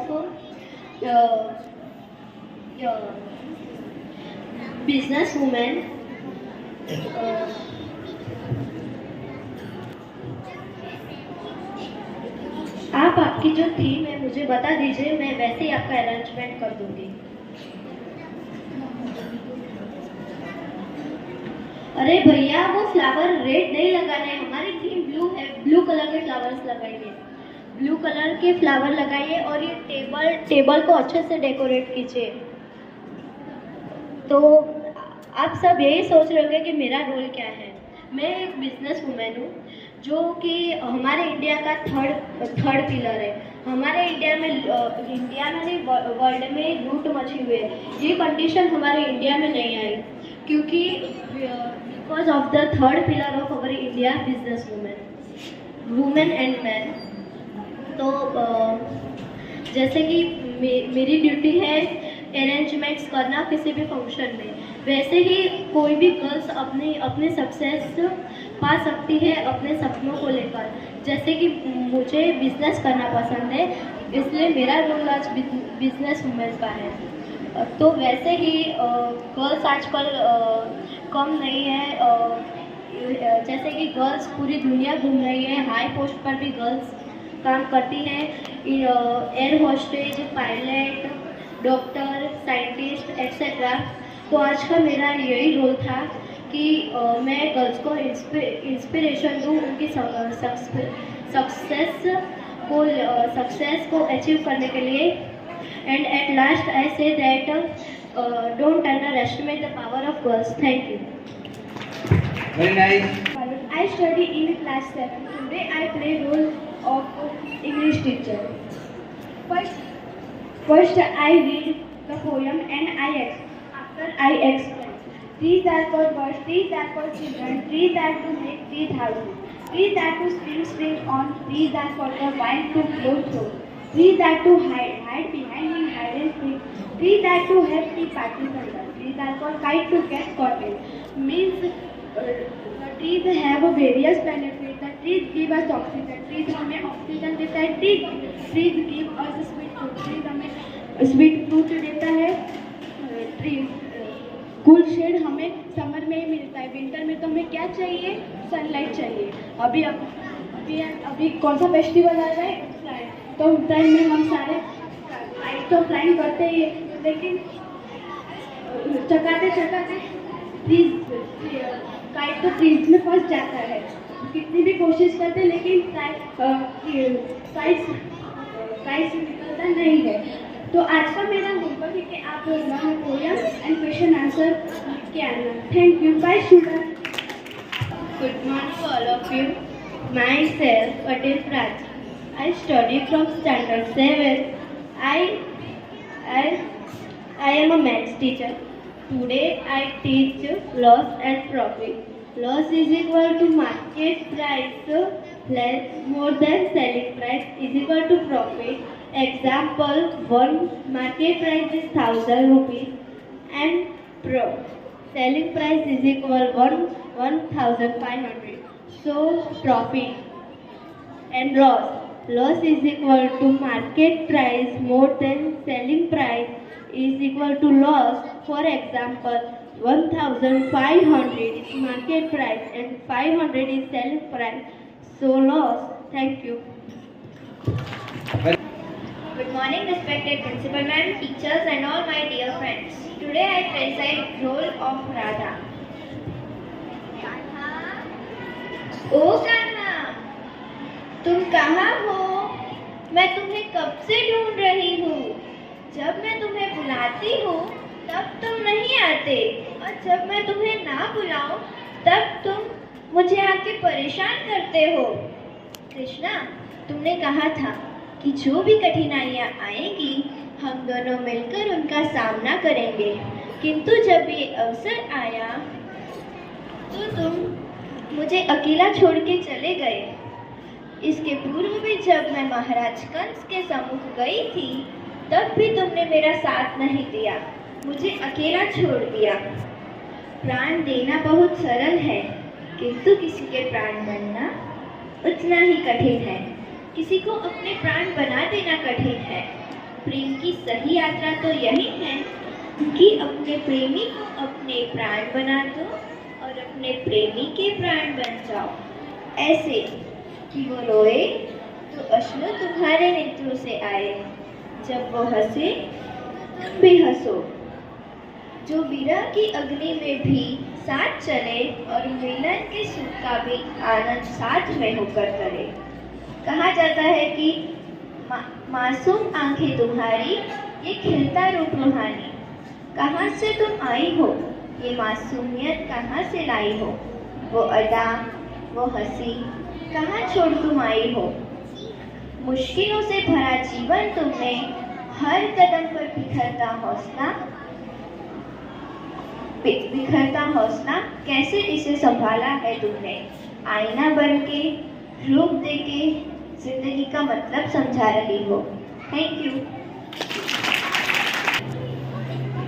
businesswoman. आप आपकी जो थीम है मुझे बता दीजिए, मैं वैसे ही आपका अरेंजमेंट कर दूंगी। अरे भैया, वो फ्लावर रेड नहीं लगाने, हमारी थीम ब्लू है। ब्लू कलर के फ्लावर्स लगाइए, ब्लू कलर के फ्लावर लगाइए और ये टेबल को अच्छे से डेकोरेट कीजिए। तो आप सब यही सोच रहे होंगे कि मेरा रोल क्या है। मैं एक बिजनेस वूमेन हूँ जो कि हमारे इंडिया का थर्ड पिलर है। हमारे इंडिया में नहीं वर्ल्ड में लूट मची हुई है। ये कंडीशन हमारे इंडिया में नहीं आई क्योंकि because of the third pillar of our India business women and man. तो जैसे कि मेरी ड्यूटी है अरेंजमेंट्स करना किसी भी फंक्शन में, वैसे ही कोई भी गर्ल्स अपने सक्सेस पा सकती है अपने सपनों को लेकर। जैसे कि मुझे बिजनेस करना पसंद है, इसलिए मेरा रोल आज बिजनेस वुमेन का है। तो वैसे ही गर्ल्स आजकल कम नहीं है। जैसे कि गर्ल्स पूरी दुनिया घूम रही है, हाई पोस्ट पर भी गर्ल्स काम करती हैं, air hostess, pilot, doctor, scientist etcetera. तो आज का मेरा यही रोल था कि मैं गर्ल्स को इंस्पिरेशन दूँ उनकी सक्सेस को अचीव करने के लिए। And at last I say that don't underestimate the power of girls. Thank you. Very nice. I study in class 7. Today I play role of English teacher. First I read the poem and after I explain. Trees are for birds, trees are for children, trees are to make trees houses, trees are to spring on, trees are for the wild to flow through, trees are to hide behind in hide and seek, trees are to have tea parties under, trees are for kite to get caught in. Means the trees have various benefits. The trees give us oxygen. Trees हमें oxygen देता है. Trees give us sweet fruit. Trees हमें sweet fruit देता है. Trees cool shade हमें summer में ही मिलता है. विंटर में तो हमें क्या चाहिए? सनलाइट चाहिए. अभी कौन सा फेस्टिवल आ रहा है? तो उस टाइम में हम सारे लाइट तो फ्लाइंग करते ही है, लेकिन चकाते काइट तो ट्रीज में फंस जाता है. कितनी भी कोशिश करते लेकिन काइट से निकलता नहीं है. तो आज का मेरा होमवर्क है कि आप learn poem and question answer लिख के आना. Thank you. Bye student. Good morning to all of you. Myself, Patel Praj. I study from standard 7. I am a maths teacher. Today I teach loss and profit. Loss is equal to market price less more than selling price is equal to profit. Example, one market price is 1000 rupees and selling price is equal 1500. So profit and loss. Loss is equal to market price more than selling price is equal to loss. For example, 1500 is market price and 500 is selling price. So loss. Thank you. Good morning, respected principal ma'am, teachers and all my dear friends. Today I present role of Radha. ओ कान्हा, तुम कहाँ हो? मैं तुम्हें कब से ढूंढ रही हूँ. जब मैं तुम्हें बुलाती हूँ तब तुम नहीं आते, और जब मैं तुम्हें ना बुलाऊं तब तुम मुझे आके परेशान करते हो. कृष्णा, तुमने कहा था कि जो भी कठिनाइयाँ आएंगी हम दोनों मिलकर उनका सामना करेंगे, किंतु जब ये अवसर आया तो तुम मुझे अकेला छोड़ के चले गए. इसके पूर्व भी जब मैं महाराज कंस के सम्मुख गई थी तब भी तुमने मेरा साथ नहीं दिया, मुझे अकेला छोड़ दिया. प्राण देना बहुत सरल है, किंतु किसी के प्राण बनना उतना ही कठिन है. किसी को अपने प्राण बना देना कठिन है. प्रेम की सही यात्रा तो यही है कि अपने प्रेमी को अपने प्राण बना दो और अपने प्रेमी के प्राण बन जाओ. ऐसे कि वो रोए तो अश्रु तुम्हारे नेत्रों से आए, जब वो हंसे तुम भी हंसो. जो विरह की अग्नि में भी साथ चले और मिलन के सुख का भी आनंद साथ में होकर करे. कहा जाता है कि मासूम आंखें तुम्हारी, ये खिलता रूप रूहानी. कहाँ से तुम आई हो, ये मासूमियत कहाँ से लाई हो. वो अदा, वो हंसी कहाँ छोड़ तुम आई हो. मुश्किलों से भरा जीवन तुम्हें हर कदम पर बिखरता हौसला कैसे इसे संभाला है तुमने। आईना बन के रूप दे के जिंदगी का मतलब समझा रही हो। Thank you.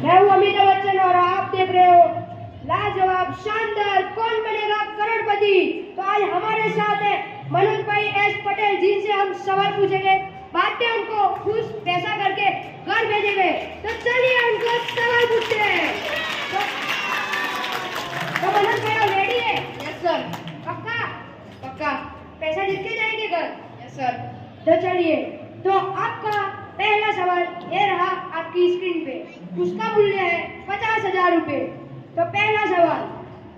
मैं हूँ अमिताभ बच्चन और आप देख रहे हो लाजवाब शानदार कौन बनेगा करोड़पति। तो आज हमारे साथ है मनोज भाई एस पटेल, जिनसे हम सवाल पूछेंगे, बाद में उनको खुश पैसा करके घर भेजेंगे। तो चलिए उनको सवाल पूछते हैं। तो मनोज भाई रेडी है? Yes sir. पक्का? पक्का। पैसा जीत के जाएंगे घर? Yes sir. तो चलिए, तो आपका पहला सवाल ये रहा आपकी स्क्रीन पे। उसका मूल्य है 50,000 रुपए। तो पहला सवाल,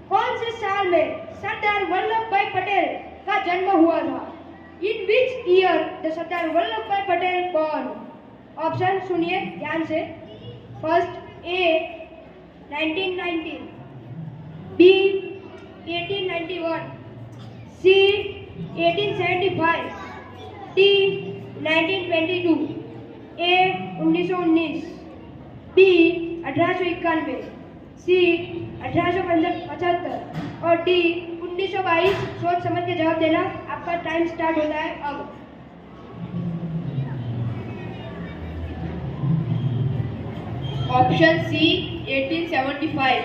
कौन से साल में सरदार वल्लभ भाई पटेल का जन्म हुआ था? In which year the Sardar Vallabh भाई पटेल बॉर्न? ऑप्शन सुनिए ध्यान से। First A 1919, B 1891, C 1875, D 1922, A 1919, B 1891, सी 1875 और डी 1922। सोच समझ के जवाब देना। आपका टाइम स्टार्ट होता है अब। Option C 1875।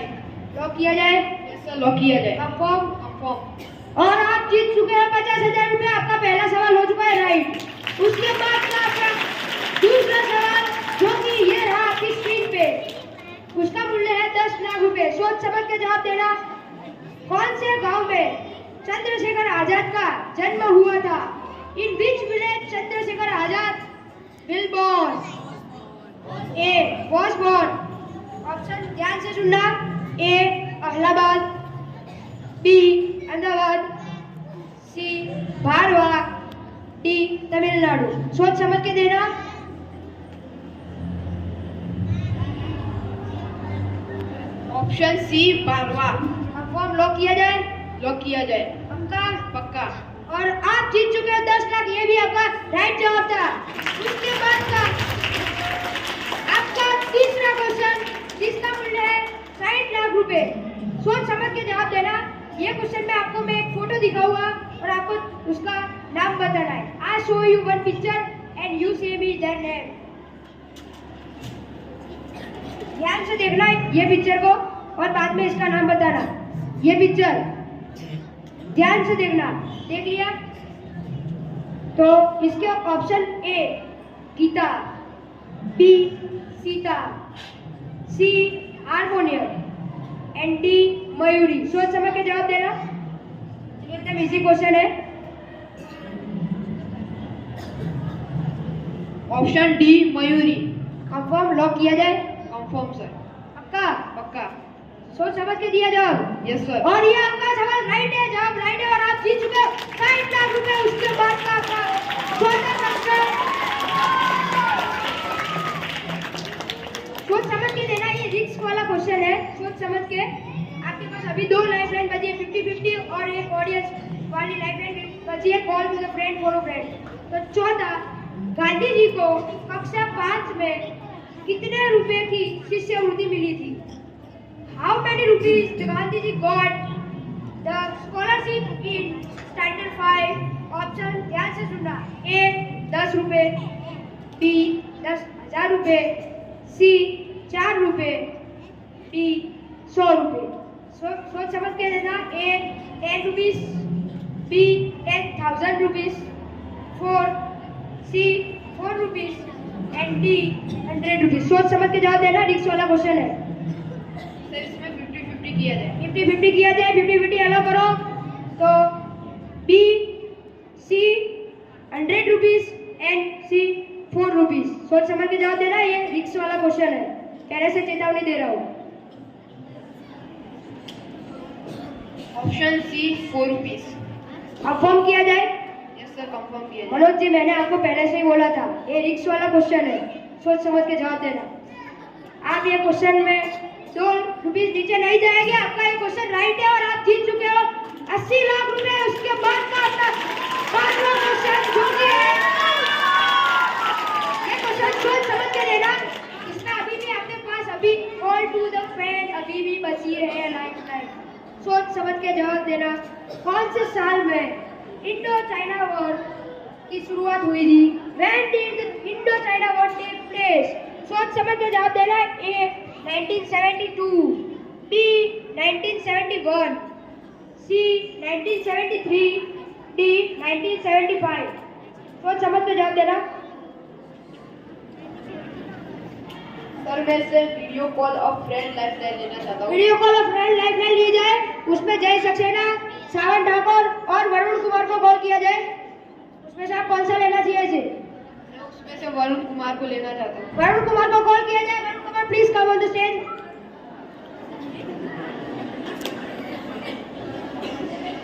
लॉक किया जाए? यस सर, लॉक किया जाए। कंफर्म? कंफर्म। और आप जीत चुके हैं 50,000 रुपये। आपका पहला सवाल हो चुका है राइट। उसके बाद का आपका दूसरा सवाल, जो कि ये रहा आपकी स्क्रीन पे, उसका मूल्य है 10 लाख रुपए। सोच समझ के जवाब देना। कौन से गांव में चंद्रशेखर आजाद का जन्म हुआ था? In which village Chandrashekhar Azad will born? A was born. Option ध्यान से सुनना। A Allahabad, B Ahmedabad, C Bhavra, D Tamil Nadu. सोच समझ के देना। ऑप्शन सी बारवा। अब फॉर्म लॉक किया जाए? लॉक किया जाए। पक्का? पक्का। और आप जीत चुके हैं 10 लाख। ये भी आपका राइट जवाब था। उसके बाद का आपका तीसरा क्वेश्चन, जिसका मूल्य है 60 लाख रुपए। सोच समझ के जवाब देना। ये क्वेश्चन में आपको मैं एक फोटो दिखाऊंगा और आपको उसका नाम बताना है। I show you one picture and you से मी देयर नेम। ध्यान से देखना ये पिक्चर को और बाद में इसका नाम बताना। ये पिक्चर ध्यान से देखना। देख लिया? तो इसके option A Gita, B Sita, C harmonium and D Mayuri. सोच समझ के जवाब देना। एकदम इजी क्वेश्चन है। Option D Mayuri. Confirm? Lock किया जाए? Confirm sir. पक्का? पक्का। सोच समझ के दिया जवाब? Yes sir. और ये आपका सवाल राइट है। जवाब राइट है और आप जीत चुके हो 60 लाख रुपए। उसके बाद का आपका चौथा प्रश्न, सोच समझ के देना। ये रिस्क वाला क्वेश्चन है। सोच समझ के। आपके पास अभी 2 लाइफलाइन बची है, 50-50 और एक ऑडियंस वाली लाइफलाइन बची है, call to the friend follow friend. तो चौथा, गांधी जी को कक्षा 5 में कितने रुपए की शिष्यवृत्ति मिली थी? How many rupees Gandhi ji got the scholarship in standard 5? Option ध्यान से सुनना। ए 10 रुपए, बी 10,000 रुपए, सी 4 रुपए, डी 100 रुपए। सोच समझ के देना। A 10 rupees, B 10,000 rupees, C 4 rupees and D 100 rupees. सोच समझ के जवाब देना। रिक्स वाला क्वेश्चन है। सर इसमें 50-50 किया जाए। 50-50 किया जाए। 50-50 अलाउ करो। तो B C 100 rupees and C 4 rupees. सोच समझ के जवाब देना। ये रिक्स वाला क्वेश्चन है, पहले से चेतावनी दे रहा हूँ। Option C 4 rupees. कंफर्म किया जाए? यस सर, कंफर्म किया जाए। मनोज जी, मैंने आपको पहले से ही बोला था ये रिक्स वाला क्वेश्चन है। सोच समझ के जवाब देना। आप ये क्वेश्चन में 2 रुपीज नीचे नहीं जाएंगे। आपका ये क्वेश्चन राइट है और आप जीत चुके हो 80 लाख रुपए। उसके बाद का आपका 5वां क्वेश्चन जो कि है सोच समझ के देना। इसमें अभी भी आपके पास अभी ऑल टू द फ्रेंड अभी भी बची है लाइफ। सोच समझ के जवाब देना। कौन से साल में इंडो चाइना वॉर की शुरुआत हुई थी? When did the Indo-China War take place? सोच समझ के जवाब देना। A 1972, B 1971, C 1973, D 1975। सोच समझ के जवाब देना। सर मैं सिर्फ video call of friend lifeline लेना चाहता हूँ। Video call of friend lifeline ली जाए, उसमें जय सक्सेना, सावन ठाकुर और वरुण कुमार को कॉल किया जाए। उसमें से आप कौन सा लेना चाहिए इसे? मैं उसमें से वरुण कुमार को लेना चाहता हूँ। वरुण कुमार को कॉल किया जाए। Varun Kumar please come on the stage.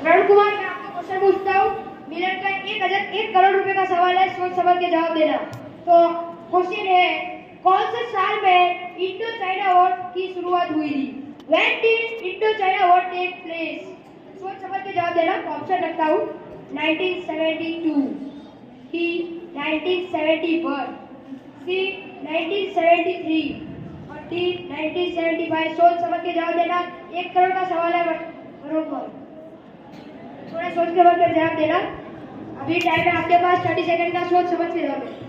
Varun Kumar मैं आपको क्वेश्चन पूछता हूँ। मिनट का 1 करोड़ रुपए का सवाल है, सोच समझ के जवाब देना। तो क्वेश्चन है, कौन से साल में इंडो चाइना वॉर की शुरुआत हुई थी? When did Indo-China War take place? सोच समझ के जवाब देना। ऑप्शन रखता हूँ 1972, B 1971, C 1973 और D 1975। सोच समझ के जवाब देना। 1 करोड़ का सवाल है वरुण कुमार, थोड़ा सोच के बाद जवाब देना। अभी टाइम है आपके पास 30 सेकंड का, सोच समझ के जवाब देना।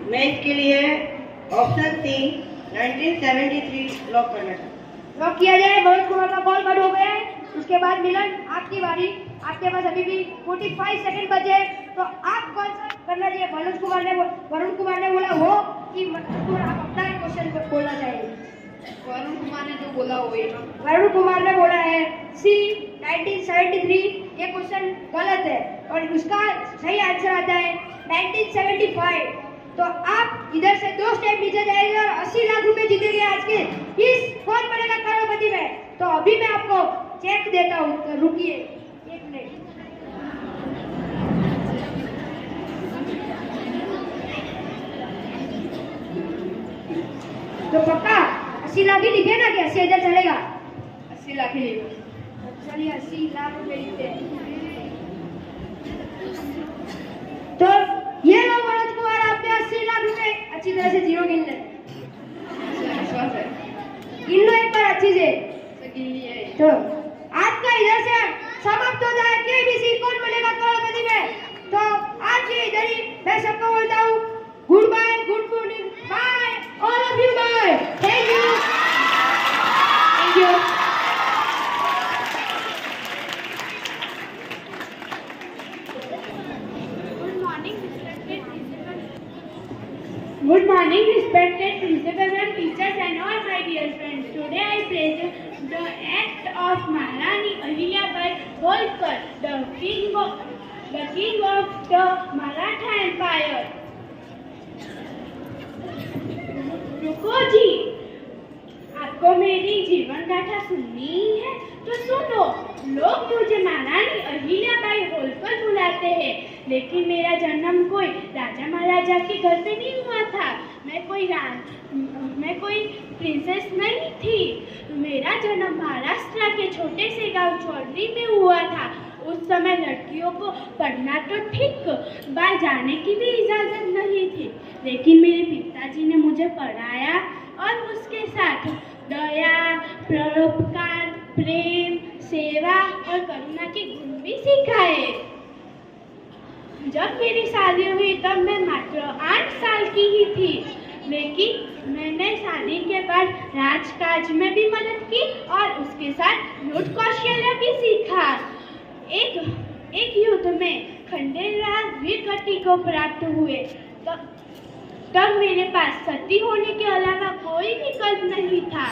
मैं इसके लिए ऑप्शन सी 1973 लॉक करना चाहता हूँ। लॉक किया जाए। मनोज कुमार का कॉल कट हो गया है। उसके बाद मिलन आपकी बारी। आपके पास अभी भी 45 सेकंड बचे, तो आप कौन सा करना चाहिए? वरुण कुमार ने बोला हो कि आप अपना क्वेश्चन बोलना चाहिए? वरुण कुमार ने जो बोला वही। वरुण कुमार ने बोला है सी 1973। ये क्वेश्चन गलत है और उसका सही आंसर आता है 1975। तो आप इधर से 2 स्टेप नीचे जाएंगे और 80 लाख रुपए जीतेंगे आज के इस कौन बनेगा करोड़पति में। तो अभी मैं आपको चेक देता हूँ, तो रुकिए 1 मिनट। तो पक्का 80 लाख ही लिखे ना कि 80,000 चलेगा? 80 लाख ही लेगा। चलिए 80 लाख रुपए लिखते हैं। तो ये लो मनोज कुमार, आपके 80 लाख रुपए। अच्छी तरह से जीरो गिन ले। गिन लो एक बार अच्छी से। तो आज का इधर से समाप्त हो जाए केबीसी कौन बनेगा करोड़पति में। तो आज के इधर ही मैं सबको बोलता हूँ good bye, good morning, bye all of you, bye, thank you, thank you. Good morning, respected principal and teachers and all my dear friends. Today I present the act of Maharani Ahilyabai Holkar, the king of the Maratha Empire. रुको जी, आपको मेरी जीवन गाथा सुननी है तो सुनो। लोग मुझे महारानी अहिल्याबाई होलकर बुलाते हैं, लेकिन मेरा जन्म कोई राजा महाराजा के घर पे नहीं हुआ था। मैं कोई प्रिंसेस नहीं थी। मेरा जन्म महाराष्ट्र के छोटे से गांव चौधरी में हुआ था। उस समय लड़कियों को पढ़ना तो ठीक, बाहर जाने की भी इजाजत नहीं थी, लेकिन मेरे पिताजी ने मुझे पढ़ाया और उसके साथ दया, परोपकार, प्रेम, सेवा और करुणा के गुण भी सिखाए। जब मेरी शादी हुई तब मैं मात्र 8 साल की ही थी, लेकिन मैंने शादी के बाद राजकाज में भी मदद की और उसके साथ युद्ध कौशल्य भी सीखा। एक युद्ध में खंडेराव वीर गति को प्राप्त हुए। तब मेरे पास सती होने के अलावा कोई विकल्प नहीं था,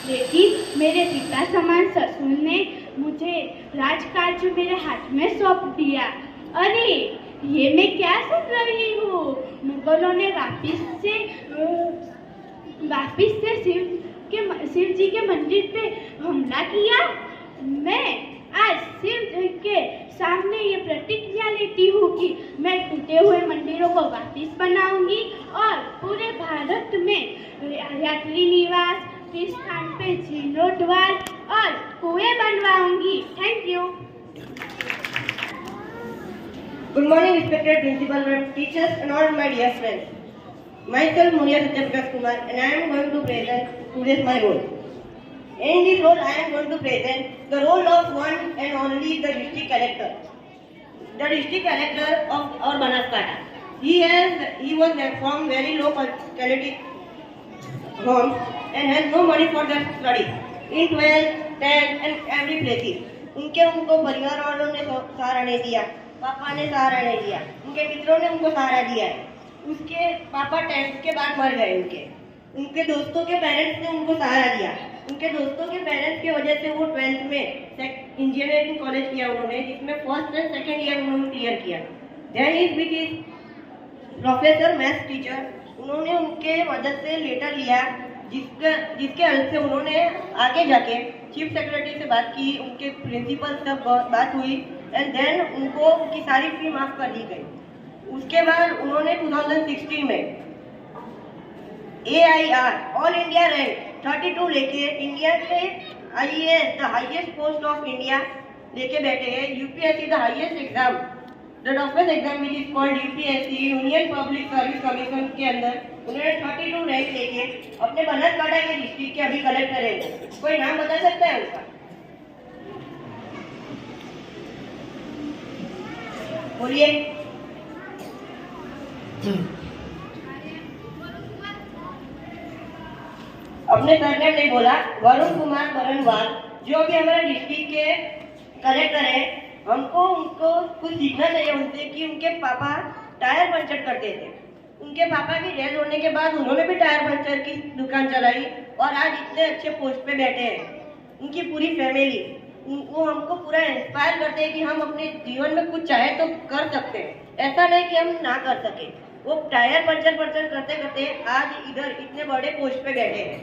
लेकिन मेरे पिता समान ससुर ने मुझे राजकाज मेरे हाथ में सौंप दिया। अरे ये मैं क्या सुन रही हूँ? मुगलों ने वापिस से शिव जी के मंदिर पे हमला किया। मैं आज शिव जी के सामने ये प्रतिज्ञा लेती हूँ कि मैं टूटे हुए मंदिरों को वापस बनाऊंगी और पूरे भारत में यात्री निवास, तीर्थ स्थान पे जीर्णोद्धार और कुएं बनवाऊंगी। Thank you. Good morning, respected principal, teachers, and all my dear friends. Myself, Munia Satyaprakash Kumar, and I am going to present today's my role. In this role, I am going to present the role of one and only the district collector. The district collector of our Banaskantha. He was from very low quality home and has no money for their study. In 12th, 10th, and every places. उनको परिवार वालों ने सहारा नहीं दिया, पापा ने सहारा नहीं दिया, उनके मित्रों ने उनको सहारा दिया है। उसके पापा 10th के बाद मर गए। उनके दोस्तों के पेरेंट्स ने उनको सहारा दिया। उनके दोस्तों के पेरेंट्स की वजह से वो 12th में इंजीनियरिंग कॉलेज किया उन्होंने, जिसमें फर्स्ट एंड सेकंड ईयर उन्होंने क्लियर किया। Then is with is professor maths teacher, उन्होंने उनके मदद से लेटर लिया, जिसके हेल्प से उन्होंने आगे जाके चीफ सेक्रेटरी से बात की, उनके प्रिंसिपल से बात हुई एंड देन उनको उनकी सारी फी माफ कर दी गई। उसके बाद उन्होंने 2016 में AIR ऑल इंडिया रैंक 32 लेके इंडिया के IAS the highest post of India लेके बैठे हैं। UPSC the highest exam, the toughest exam which is called UPSC union public service commission के अंदर उन्होंने 32 रैंक लेके अपने बनासकांठा के डिस्ट्रिक्ट के अभी कलेक्टर है। कोई नाम बता सकता है उसका? बोलिए। अपने सरनेम नहीं बोला। वरुण कुमार बरनवाल, जो अभी हमारे डिस्ट्रिक्ट के कलेक्टर है। हमको उनको कुछ सीखना चाहिए उनसे कि उनके पापा टायर पंचर करते थे। उनके पापा की डेथ होने के बाद उन्होंने भी टायर पंचर की दुकान चलाई और आज इतने अच्छे पोस्ट पे बैठे हैं। उनकी पूरी फैमिली, वो हमको पूरा इंस्पायर करते हैं कि हम अपने जीवन में कुछ चाहे तो कर सकते हैं, ऐसा नहीं कि हम ना कर सके। वो टायर पंचर करते करते आज इधर इतने बड़े पोस्ट पे बैठे हैं।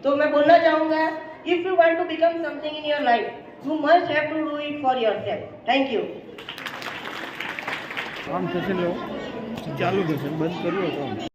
तो मैं बोलना चाहूँगा, if you want to become something in your life, you must have to do it for yourself. Thank you. આમ થશે લો ચાલુ થશે બંધ કર્યું હતો